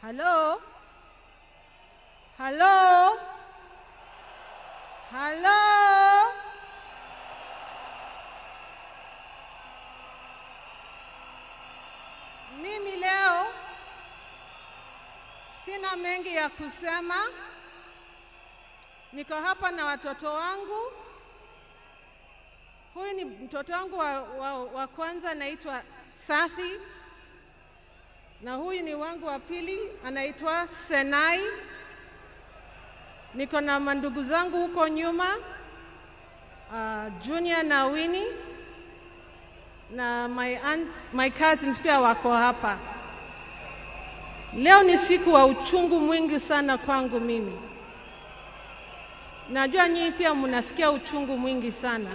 Hello? Hello? Hello? Mimi leo sina mengi ya kusema. Niko hapa na watoto wangu. Huyu ni mtoto wangu wa kwanza, anaitwa Safi. Na huyu ni wangu wa pili, anaitwa Senai. Niko na mandugu zangu huko nyuma, Junior na Winnie, na my cousins pia wako hapa. Leo ni siku wa uchungu mwingi sana kwangu mimi. Najua nyinyi pia mnasikia uchungu mwingi sana.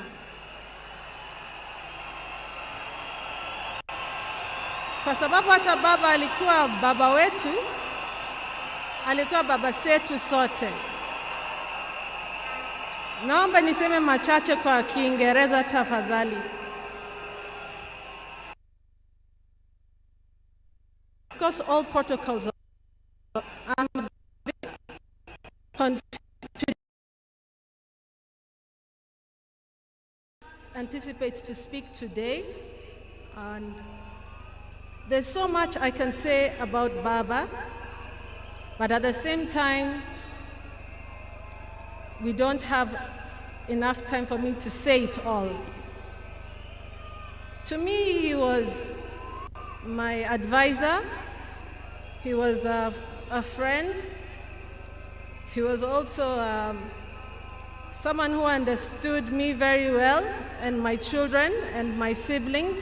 Kwa sababu hata baba alikuwa baba wetu, alikuwa baba zetu sote. Naomba niseme machache kwa Kiingereza tafadhali. Because all protocols I'm anticipates to speak today, and there's so much I can say about Baba, but at the same time, we don't have enough time for me to say it all. To me, he was my advisor. He was a friend. He was also someone who understood me very well, and my children and my siblings.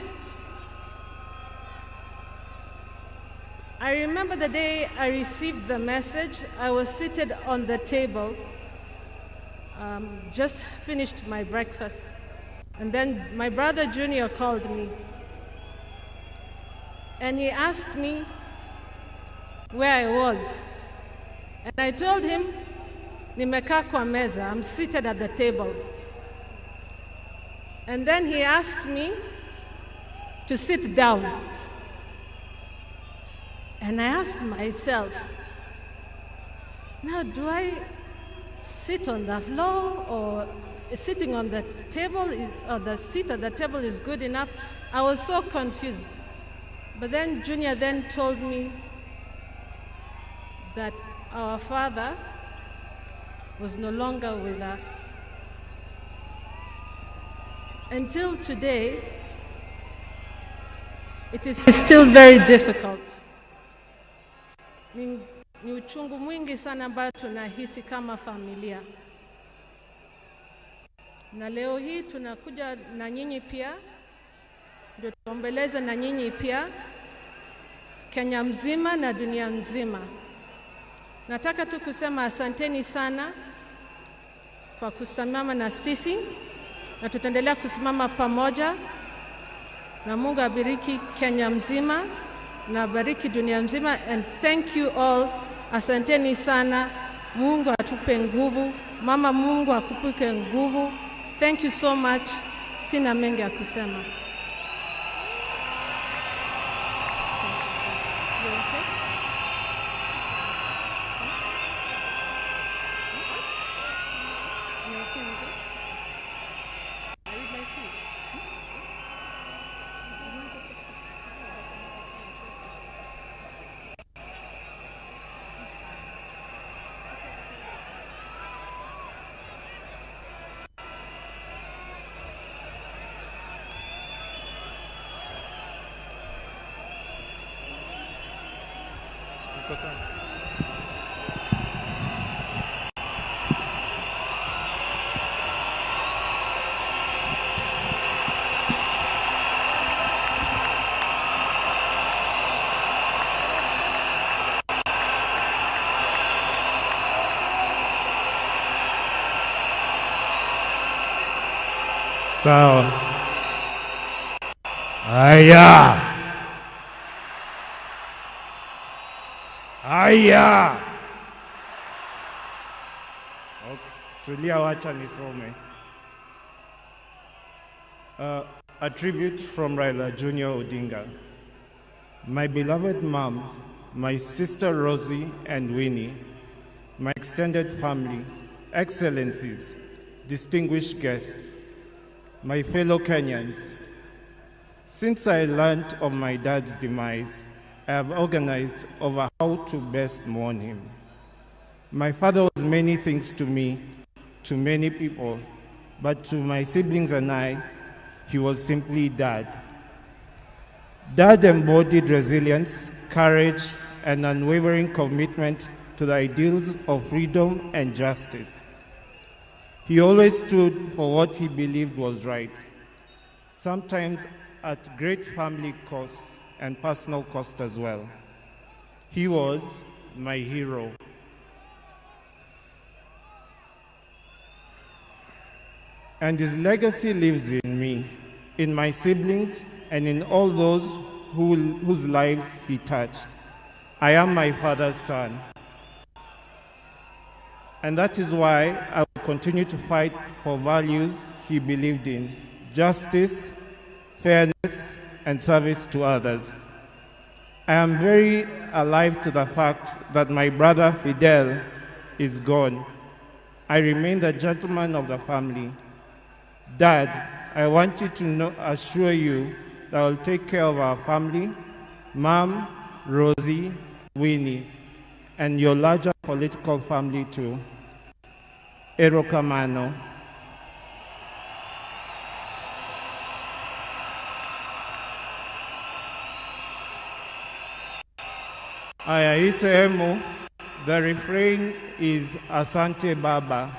I remember the day I received the message. I was seated on the table, just finished my breakfast. And then my brother Junior called me. And he asked me where I was. And I told him, nimekaa kwa meza, I'm seated at the table. And then he asked me to sit down. And I asked myself, now do I sit on the floor, or sitting on the table, or the seat at the table is good enough? I was so confused. But then Junior then told me that our father was no longer with us. Until today, it is still very difficult. Ni uchungu mwingi sana ambao tunahisi kama familia. Na leo hii tunakuja na nyinyi pia, ndio tuombeleze na nyinyi pia, Kenya mzima na dunia nzima. Nataka tu kusema asanteni sana kwa kusimama na sisi, na tutaendelea kusimama pamoja, na Mungu abariki Kenya mzima na bariki dunia mzima. And thank you all. Asanteni sana. Mungu atupe nguvu. Mama, Mungu akupe nguvu. Thank you so much. Sina mengi ya kusema. Sawa. Haya. Haya. Okay. Tulia, wacha nisome. A tribute from Raila Junior Odinga. My beloved mom, my sister Rosie and Winnie, my extended family, excellencies, distinguished guests, my fellow Kenyans. Since I learned of my dad's demise, I have organized over how to best mourn him. My father was many things to me, to many people, but to my siblings and I, he was simply Dad. Dad embodied resilience, courage, and unwavering commitment to the ideals of freedom and justice. He always stood for what he believed was right, sometimes at great family cost and personal cost as well. He was my hero. And his legacy lives in me, in my siblings, and in all those whose lives he touched. I am my father's son. And that is why I will continue to fight for values he believed in: justice, fairness, and service to others. I am very alive to the fact that my brother Fidel is gone. I remain the gentleman of the family. Dad, I want you to assure you that I will take care of our family, Mom, Rosie, Winnie, and your larger political family too. Erokamano. Aya, hii sehemu, the refrain is Asante Baba.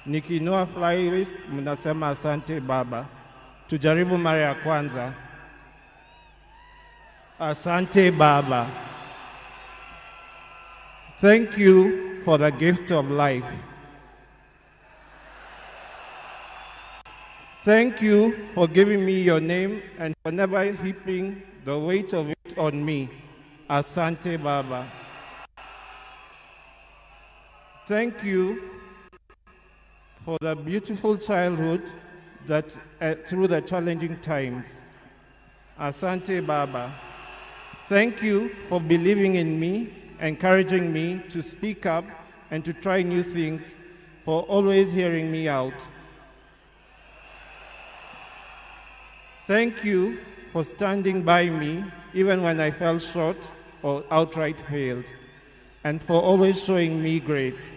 Nikinua flyweights, mnasema Asante Baba. Tujaribu mara ya kwanza. Asante Baba. Thank you for the gift of life. Thank you for giving me your name and for never heaping the weight of it on me. Asante Baba. Thank you for the beautiful childhood that through the challenging times. Asante Baba. Thank you for believing in me, encouraging me to speak up and to try new things, for always hearing me out. Thank you for standing by me even when I fell short or outright failed, and for always showing me grace.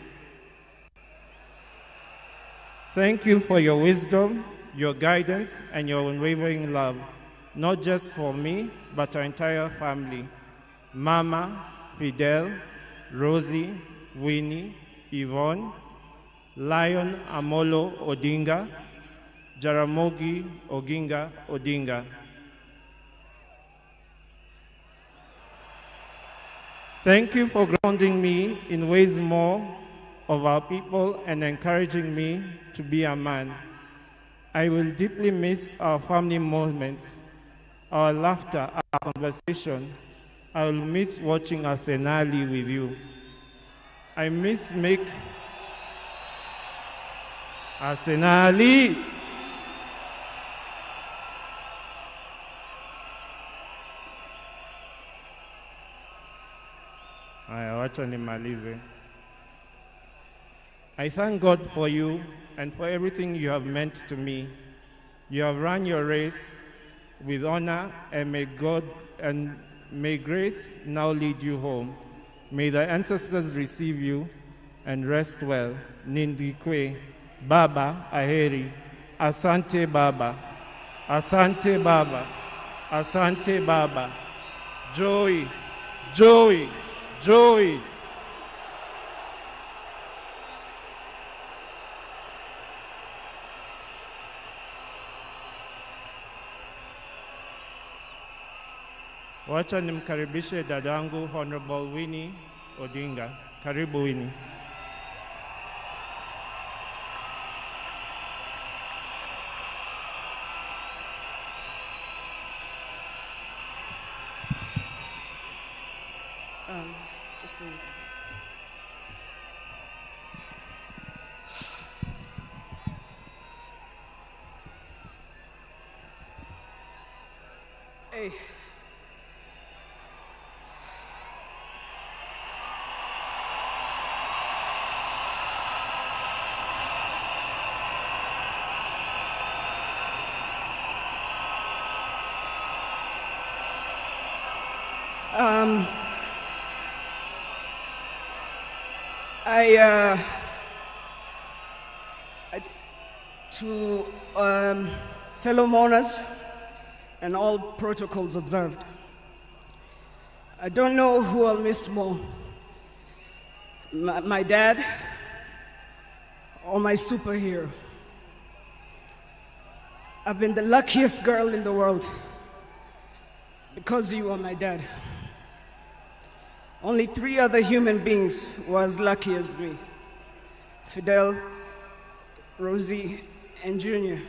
Thank you for your wisdom, your guidance, and your unwavering love, not just for me, but our entire family. Mama, Fidel, Rosie, Winnie, Yvonne, Lion Amolo Odinga, Jaramogi Oginga Odinga. Thank you for grounding me in ways more of our people and encouraging me to be a man. I will deeply miss our family moments, our laughter, our conversation. I will miss watching Arsenali with you. I miss Arsenali. Aya, wacha nimalize. I thank God for you and for everything you have meant to me. You have run your race with honor, and may grace now lead you home. May the ancestors receive you and rest well. Nindikwe, Baba Aheri, Asante Baba, Asante Baba, Asante Baba, Joey, Joey, Joey. Wacha nimkaribishe dadangu Honorable Winnie Odinga. Karibu Winnie. Hey. Um, I to fellow mourners and all protocols observed, I don't know who I'll miss more, my dad or my superhero. I've been the luckiest girl in the world because you are my dad. Only 3 other human beings were as lucky as me: Fidel, Rosie, and Junior.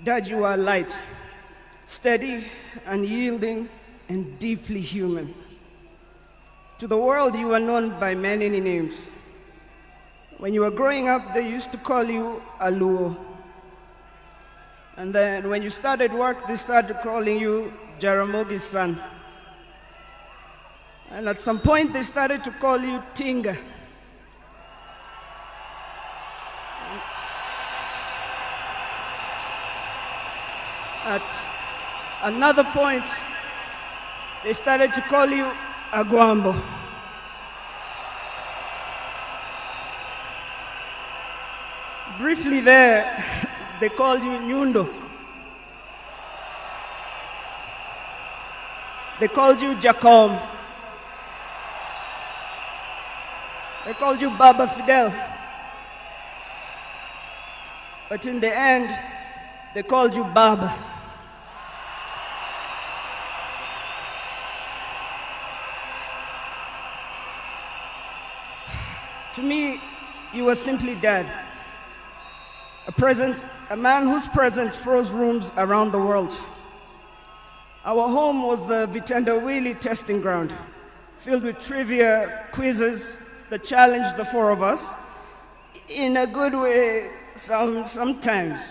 Dad, you are light, steady, unyielding, and deeply human. To the world, you are known by many names. When you were growing up, they used to call you Aluo. And then when you started work, they started calling you Jaramogi's son. And at some point, they started to call you Tinga. At another point, they started to call you Aguambo. Briefly there, they called you Nyundo. They called you Jacom. They called you Baba Fidel. But in the end, they called you Baba. To me, you were simply Dad. A man whose presence froze rooms around the world. Our home was the Vitendawili testing ground, filled with trivia, quizzes that challenged the 4 of us, in a good way sometimes.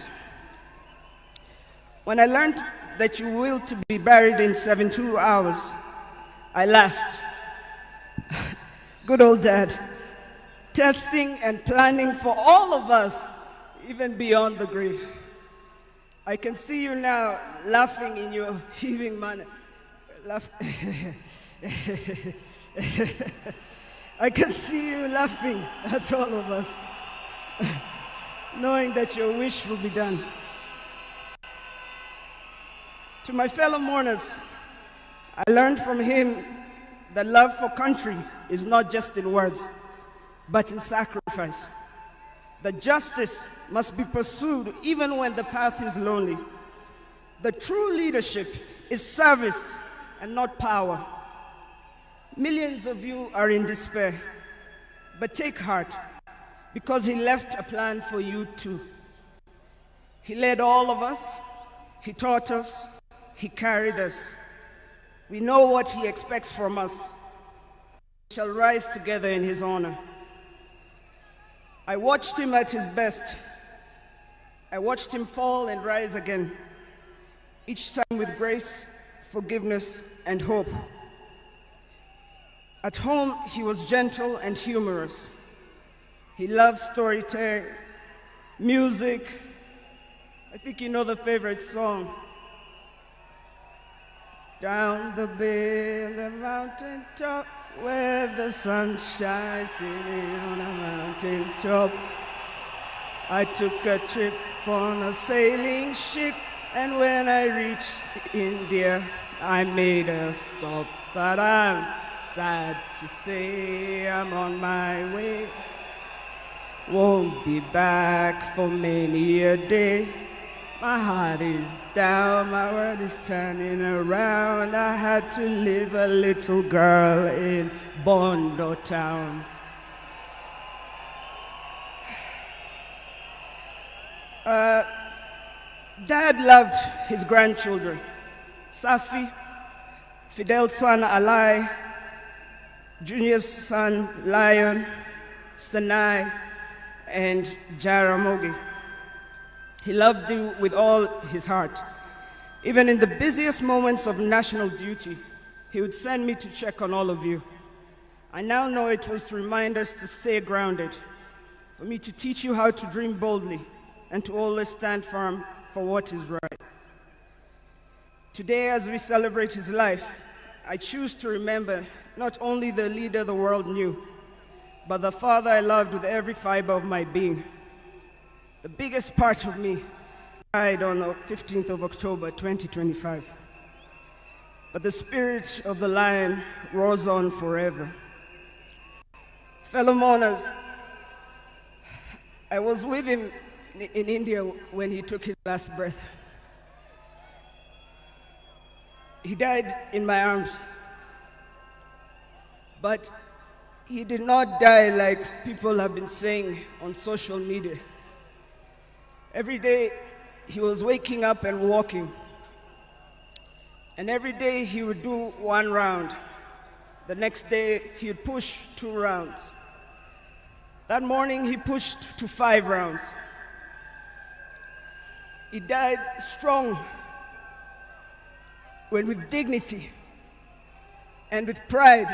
When I learned that you willed to be buried in 72 hours, I laughed. Good old Dad, testing and planning for all of us, even beyond the grave. I can see you now laughing in your heaving manner. I can see you laughing at all of us, knowing that your wish will be done. To my fellow mourners, I learned from him that love for country is not just in words, but in sacrifice. That justice must be pursued even when the path is lonely. The true leadership is service and not power. Millions of you are in despair, but take heart, because he left a plan for you too. He led all of us, he taught us, he carried us. We know what he expects from us. We shall rise together in his honor. I watched him at his best. I watched him fall and rise again, each time with grace, forgiveness, and hope. At home, he was gentle and humorous. He loved storytelling, music. I think you know the favorite song. Down the bay, the mountain top, where the sun shines on a mountain top. I took a trip on a sailing ship, and when I reached India, I made a stop. But I'm sad to say I'm on my way. Won't be back for many a day. My heart is down, my world is turning around. I had to leave a little girl in Bondo town. Dad loved his grandchildren. Safi, Fidel's son Alai, Junior's son Lion, Sanai, and Jaramogi. He loved you with all his heart. Even in the busiest moments of national duty, he would send me to check on all of you. I now know it was to remind us to stay grounded, for me to teach you how to dream boldly, and to always stand firm for what is right. Today, as we celebrate his life, I choose to remember not only the leader the world knew, but the father I loved with every fiber of my being. The biggest part of me died on the 15th of October, 2025. But the spirit of the lion roars on forever. Fellow mourners, I was with him in India when he took his last breath. He died in my arms. But he did not die like people have been saying on social media. Every day he was waking up and walking. And every day he would do 1 round. The next day he would push 2 rounds. That morning he pushed to 5 rounds. He died strong, when with dignity and with pride.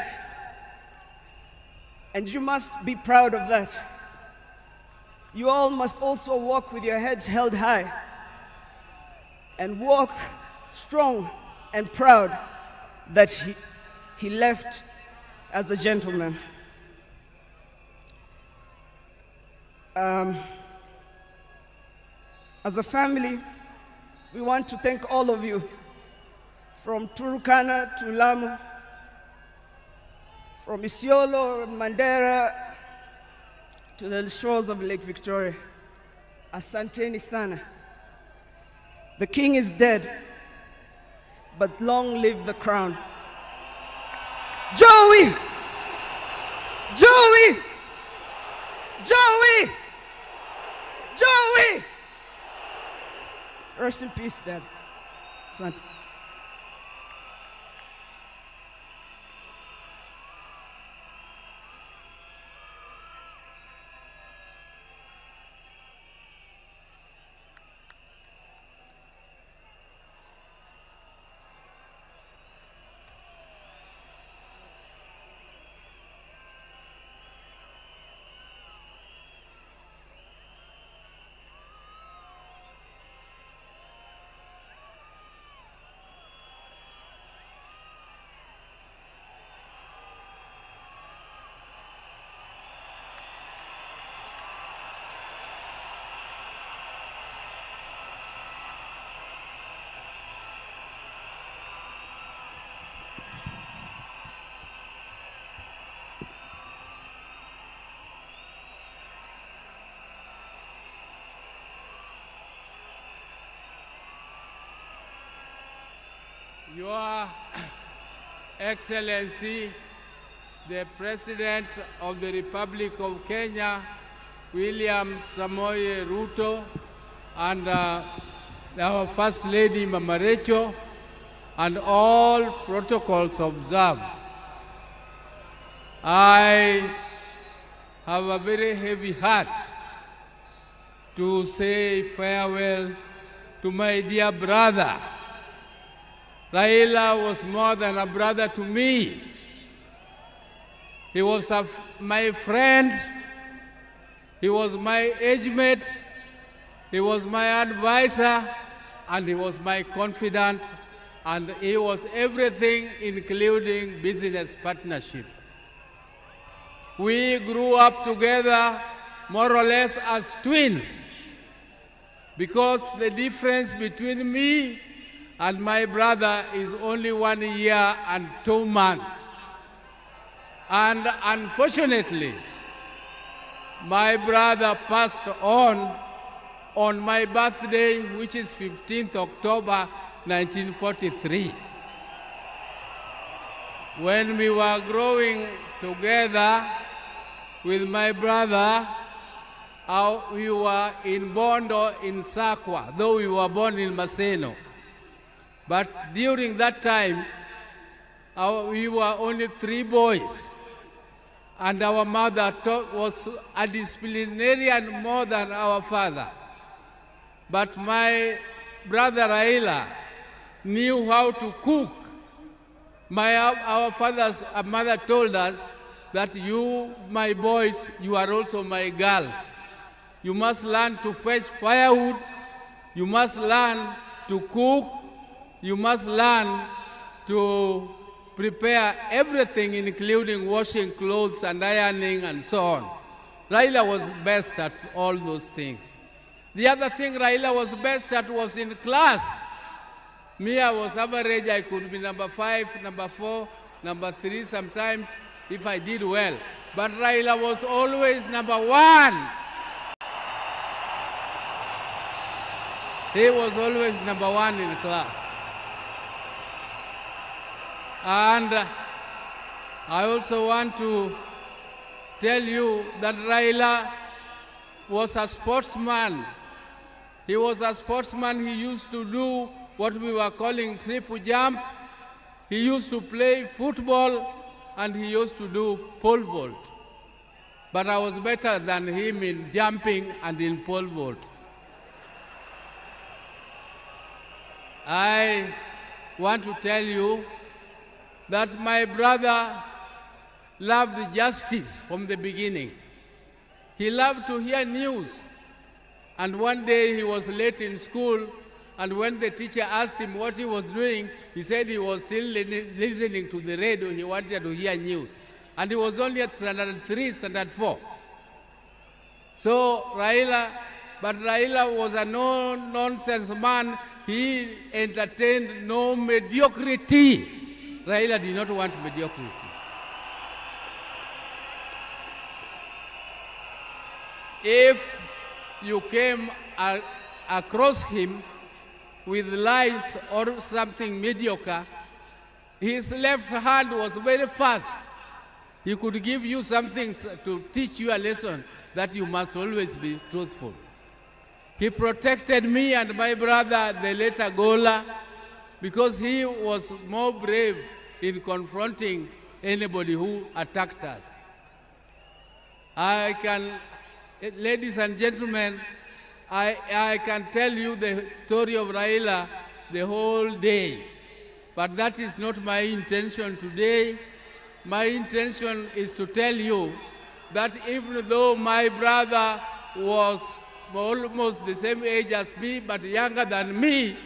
And you must be proud of that. You all must also walk with your heads held high and walk strong and proud that he left as a gentleman. As a family, we want to thank all of you, from Turkana to Lamu, from Isiolo, Mandera, to the shores of Lake Victoria. Asanteni sana. The king is dead, but long live the crown. Joey! Joey! Joey! Joey! Rest in peace, Dad. Asante. Your Excellency, the President of the Republic of Kenya, William Samoei Ruto, and our First Lady, Mama Rachel, and all protocols observed. I have a very heavy heart to say farewell to my dear brother. Raila was more than a brother to me. He was my friend, he was my age mate, he was my advisor, and he was my confidant, and he was everything, including business partnership. We grew up together more or less as twins, because the difference between me and my brother is only 1 year and 2 months. And unfortunately, my brother passed on my birthday, which is 15th October 1943. When we were growing together with my brother, we were in Bondo in Sakwa, though we were born in Maseno. But during that time, we were only 3 boys, and our mother was a disciplinarian more than our father. But my brother Raila knew how to cook. Our mother told us that you, my boys, you are also my girls. You must learn to fetch firewood, you must learn to cook, you must learn to prepare everything, including washing clothes and ironing and so on. Raila was best at all those things. The other thing Raila was best at was in class. Me, I was average. I could be number 5, number 4, number 3 sometimes if I did well. But Raila was always number 1. He was always number 1 in class. And I also want to tell you that Raila was a sportsman. He was a sportsman. He used to do what we were calling triple jump. He used to play football, and he used to do pole vault. But I was better than him in jumping and in pole vault. I want to tell you that my brother loved justice from the beginning. He loved to hear news. And one day he was late in school, and when the teacher asked him what he was doing, he said he was still listening to the radio. He wanted to hear news. And he was only at standard 3, standard 4. So Raila was a no-nonsense man. He entertained no mediocrity. Raila did not want mediocrity. If you came across him with lies or something mediocre, his left hand was very fast. He could give you something to teach you a lesson that you must always be truthful. He protected me and my brother, the later Gola, because he was more brave in confronting anybody who attacked us. Ladies and gentlemen, I can tell you the story of Raila the whole day, but that is not my intention today. My intention is to tell you that even though my brother was almost the same age as me, but younger than me,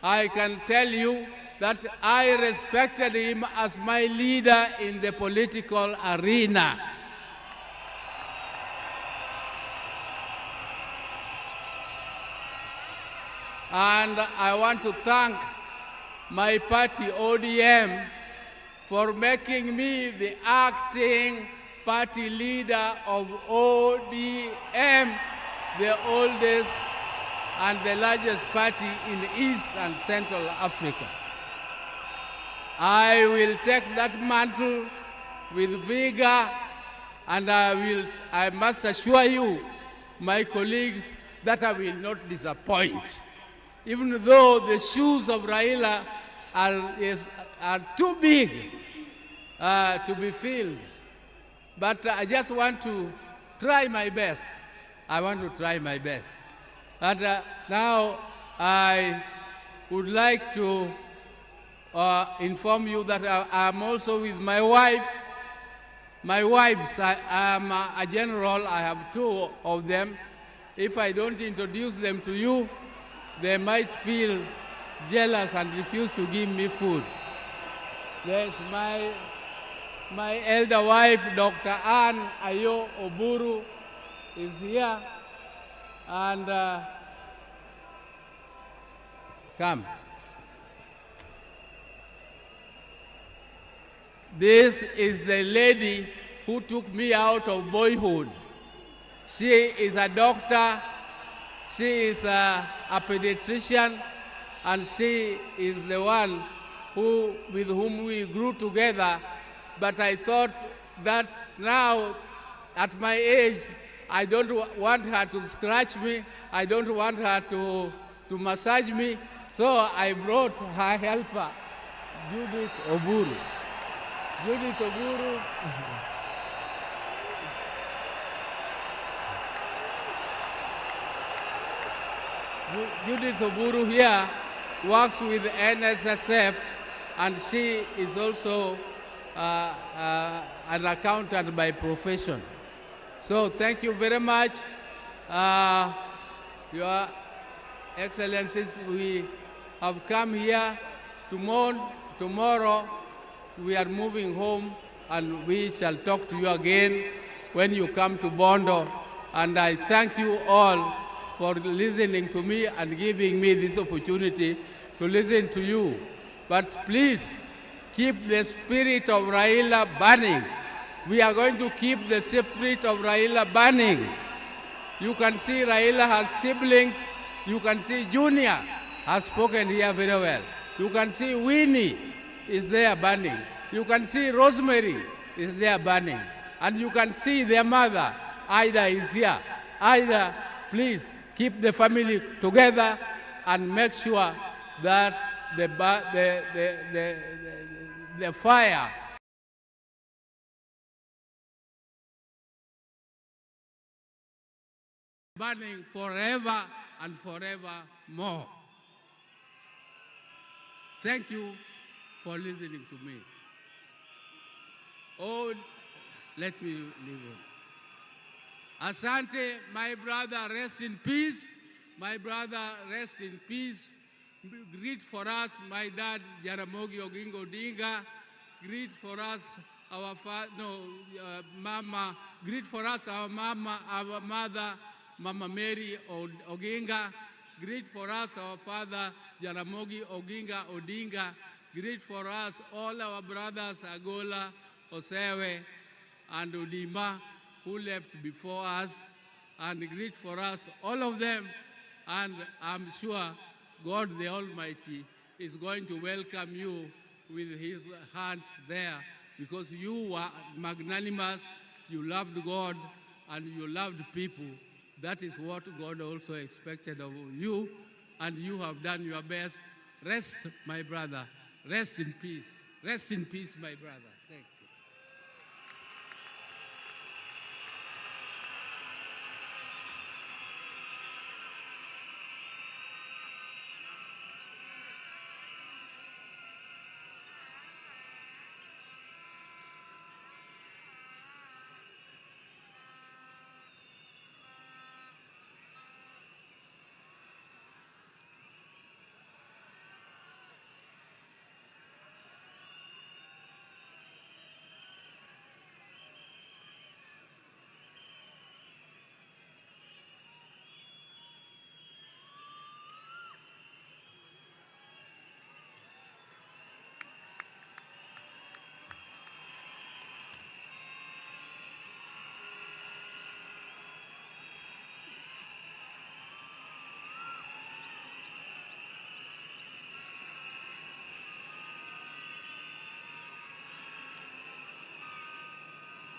I can tell you that I respected him as my leader in the political arena. And I want to thank my party, ODM, for making me the acting party leader of ODM, the oldest and the largest party in East and Central Africa. I will take that mantle with vigor, and I must assure you, my colleagues, that I will not disappoint. Even though the shoes of Raila are too big to be filled. But I just want to try my best. I want to try my best. And now I would like to inform you that I'm also with my wife. My wives, I am a general. I have 2 of them. If I don't introduce them to you, they might feel jealous and refuse to give me food. There's my elder wife, Dr. Ann Ayo Oburu, is here. And come. This is the lady who took me out of boyhood. She is a doctor. She is a pediatrician, and she is the one with whom we grew together. But I thought that now, at my age, I don't want her to scratch me. I don't want her to massage me. So I brought her helper, Judith Oburu. Judith Oburu. Judith Oburu here works with NSSF, and she is also an accountant by profession. So thank you very much. Your Excellencies, we have come here to mourn. Tomorrow we are moving home, and we shall talk to you again when you come to Bondo. And I thank you all for listening to me and giving me this opportunity to listen to you. But please, keep the spirit of Raila burning. We are going to keep the spirit of Raila burning. You can see Raila has siblings. You can see Junior has spoken here very well. You can see Winnie is there burning. You can see Rosemary is there burning. And you can see their mother, Ida, is here. Ida, please keep the family together and make sure that the fire burning forever and forever more. Thank you for listening to me. Oh, let me leave it. Asante, my brother, rest in peace. My brother, rest in peace. Greet for us, my dad, Jaramogi Oginga Odinga. Greet for us, our mama. Greet for us, our mama, our mother, Mama Mary Oginga. Greet for us, our father, Jaramogi Oginga Odinga. Greet for us, all our brothers, Agola, Osewe, and Odima, who left before us. And greet for us, all of them. And I'm sure God the Almighty is going to welcome you with his hands there, because you were magnanimous, you loved God, and you loved people. That is what God also expected of you, and you have done your best. Rest, my brother. Rest in peace. Rest in peace, my brother. Thank you.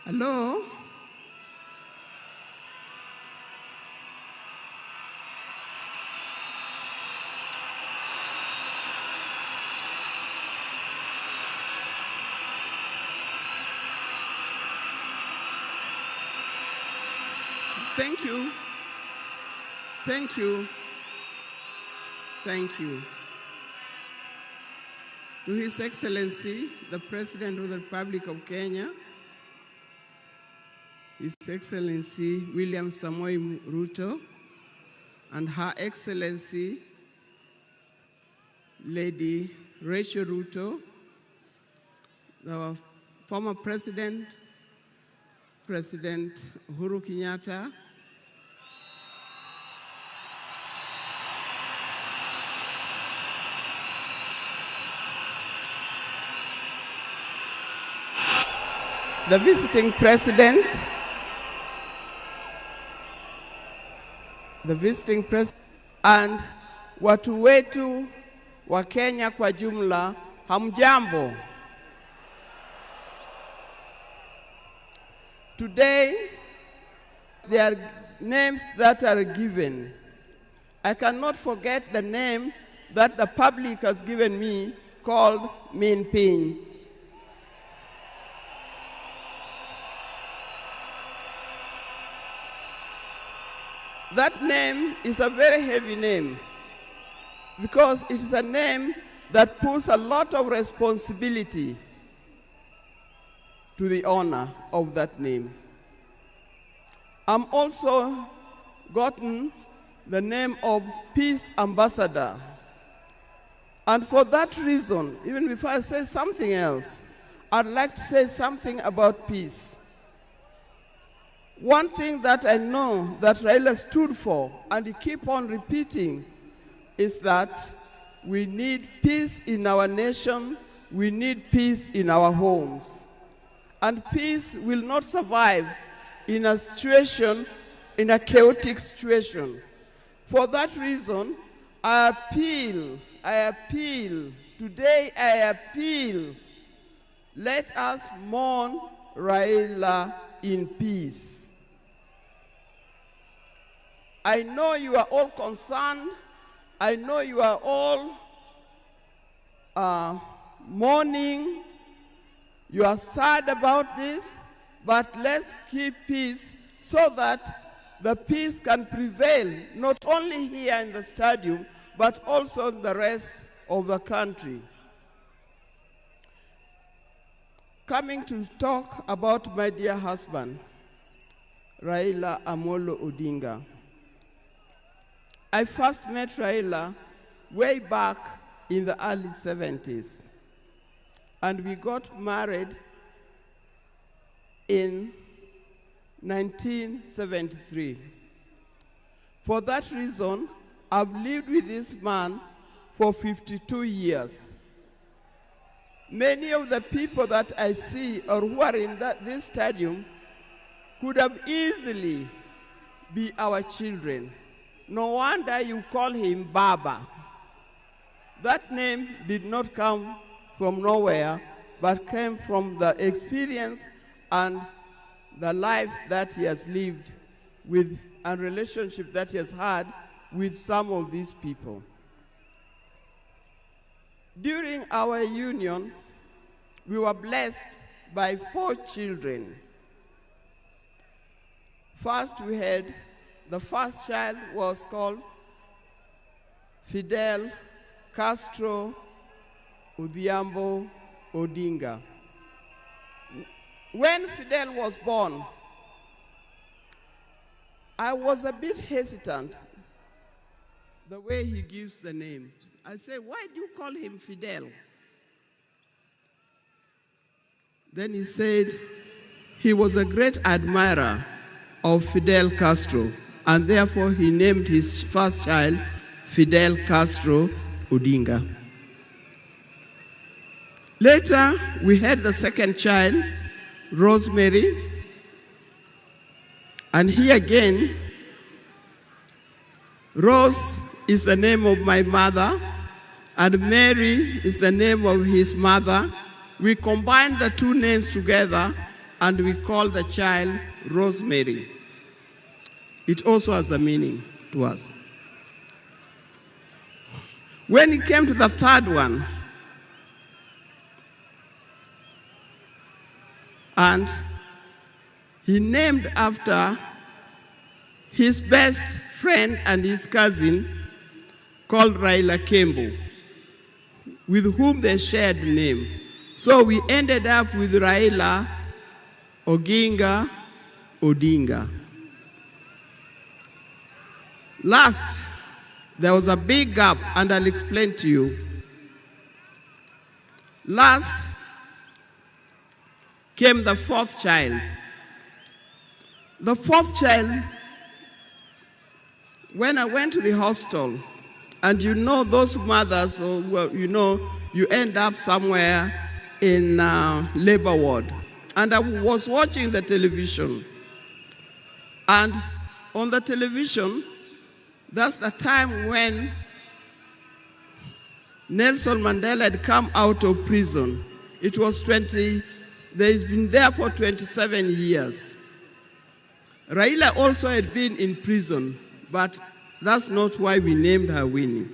Hello? Thank you. Thank you. Thank you. To His Excellency, the President of the Republic of Kenya, His Excellency William Samoei Ruto, and Her Excellency Lady Rachel Ruto, the former President, President Uhuru Kenyatta, the visiting President, and watu wetu wa Kenya kwa jumla, hamjambo. Today, there are names that are given. I cannot forget the name that the public has given me, called Min Pin. That name is a very heavy name because it is a name that puts a lot of responsibility to the owner of that name. I'm also gotten the name of Peace Ambassador. And for that reason, even before I say something else, I'd like to say something about peace. One thing that I know that Raila stood for, and he keep on repeating, is that we need peace in our nation, we need peace in our homes. And peace will not survive in a situation, in a chaotic situation. For that reason, I appeal, today I appeal, let us mourn Raila in peace. I know you are all concerned. I know you are all mourning. You are sad about this, but let's keep peace so that the peace can prevail, not only here in the stadium, but also in the rest of the country. Coming to talk about my dear husband, Raila Amolo Odinga. I first met Raila way back in the early 70s, and we got married in 1973. For that reason, I've lived with this man for 52 years. Many of the people that I see or who are in this stadium could have easily be our children. No wonder you call him Baba. That name did not come from nowhere, but came from the experience and the life that he has lived with and relationship that he has had with some of these people. During our union, we were blessed by 4 children. First, we had the first child was called Fidel Castro Odhiambo Odinga. When Fidel was born, I was a bit hesitant the way he gives the name. I said, why do you call him Fidel? Then he said he was a great admirer of Fidel Castro, and therefore he named his first child Fidel Castro Odinga. Later, we had the second child, Rosemary, and here again, Rose is the name of my mother, and Mary is the name of his mother. We combined the 2 names together, and we call the child Rosemary. It also has a meaning to us. When it came to the third one, and he named after his best friend and his cousin called Raila Kembo, with whom they shared the name. So we ended up with Raila Odinga Odinga. Last, there was a big gap, and I'll explain to you. Last came the 4th child. The 4th child, when I went to the hospital, and you know those mothers, you know, you end up somewhere in labor ward. And I was watching the television. And on the television, that's the time when Nelson Mandela had come out of prison. It was he's been there for 27 years. Raila also had been in prison, but that's not why we named her Winnie.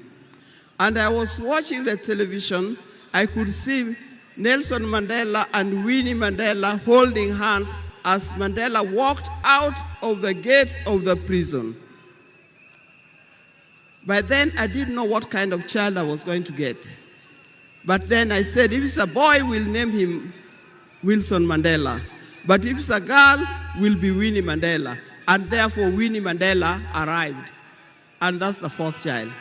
And I was watching the television, I could see Nelson Mandela and Winnie Mandela holding hands as Mandela walked out of the gates of the prison. By then, I didn't know what kind of child I was going to get. But then I said, if it's a boy, we'll name him Wilson Mandela. But if it's a girl, will be Winnie Mandela. And therefore, Winnie Mandela arrived. And that's the 4th child.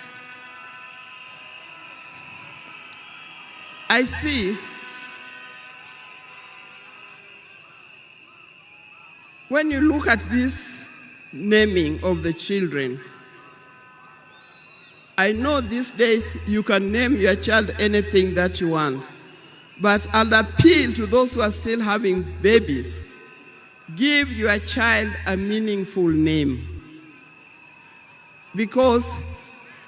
I see when you look at this naming of the children, I know these days you can name your child anything that you want, but I'll appeal to those who are still having babies. Give your child a meaningful name. Because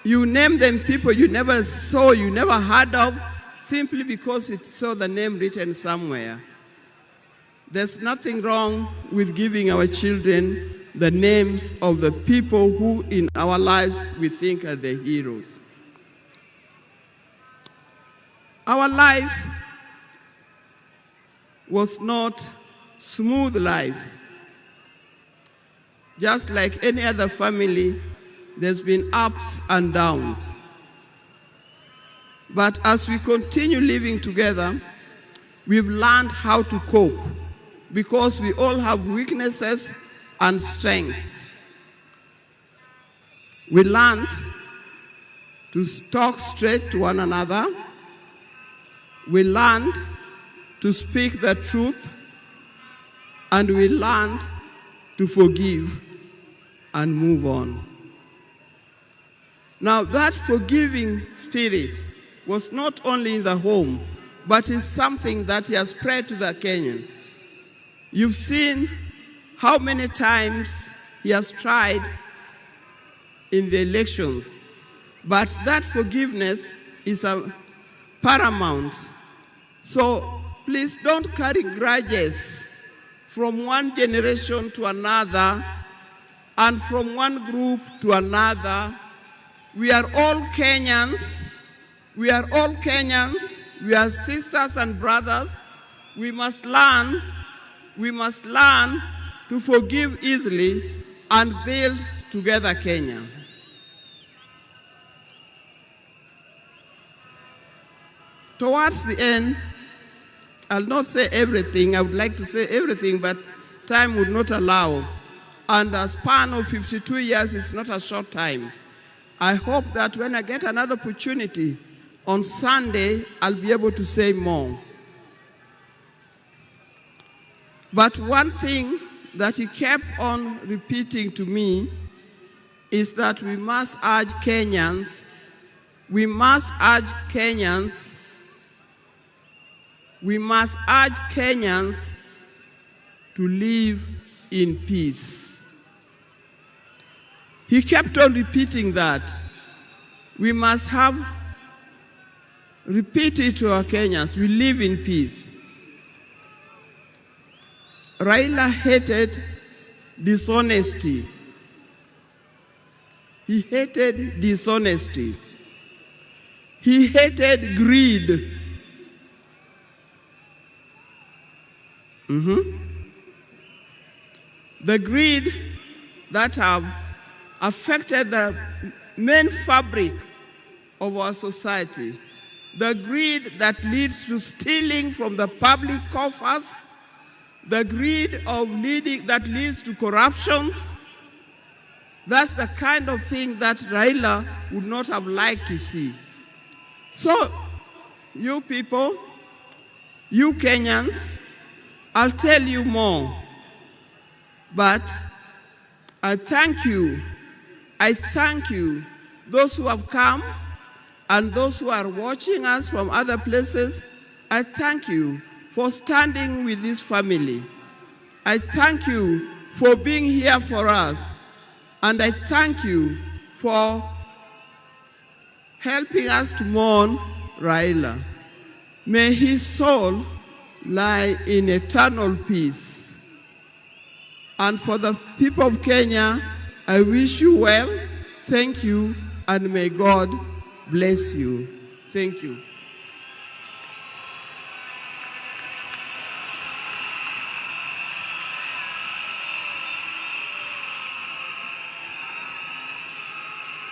you name them people you never saw, you never heard of, simply because it saw the name written somewhere. There's nothing wrong with giving our children the names of the people who in our lives we think are the heroes. Our life was not smooth life. Just like any other family, there's been ups and downs. But as we continue living together, we've learned how to cope because we all have weaknesses and strengths. We learned to talk straight to one another. We learned to speak the truth, and we learned to forgive and move on. Now that forgiving spirit was not only in the home, but is something that has spread to the Kenyan. You've seen how many times he has tried in the elections, but that forgiveness is paramount. So please don't carry grudges from one generation to another and from one group to another. We are all Kenyans. We are all Kenyans. We are sisters and brothers. We must learn to forgive easily and build together Kenya. Towards the end, I'll not say everything. I would like to say everything, but time would not allow. And a span of 52 years is not a short time. I hope that when I get another opportunity on Sunday, I'll be able to say more. But one thing that he kept on repeating to me is that we must urge Kenyans to live in peace. He kept on repeating that. We must repeat it to our Kenyans. We live in peace. Raila hated dishonesty. He hated dishonesty. He hated greed. The greed that have affected the main fabric of our society. The greed that leads to stealing from the public coffers. The greed that leads to corruptions. That's the kind of thing that Raila would not have liked to see. So, you people, you Kenyans, I'll tell you more. But I thank you, those who have come and those who are watching us from other places. I thank you for standing with this family. I thank you for being here for us. And I thank you for helping us to mourn Raila. May his soul lie in eternal peace. And for the people of Kenya, I wish you well, thank you, and may God bless you. Thank you.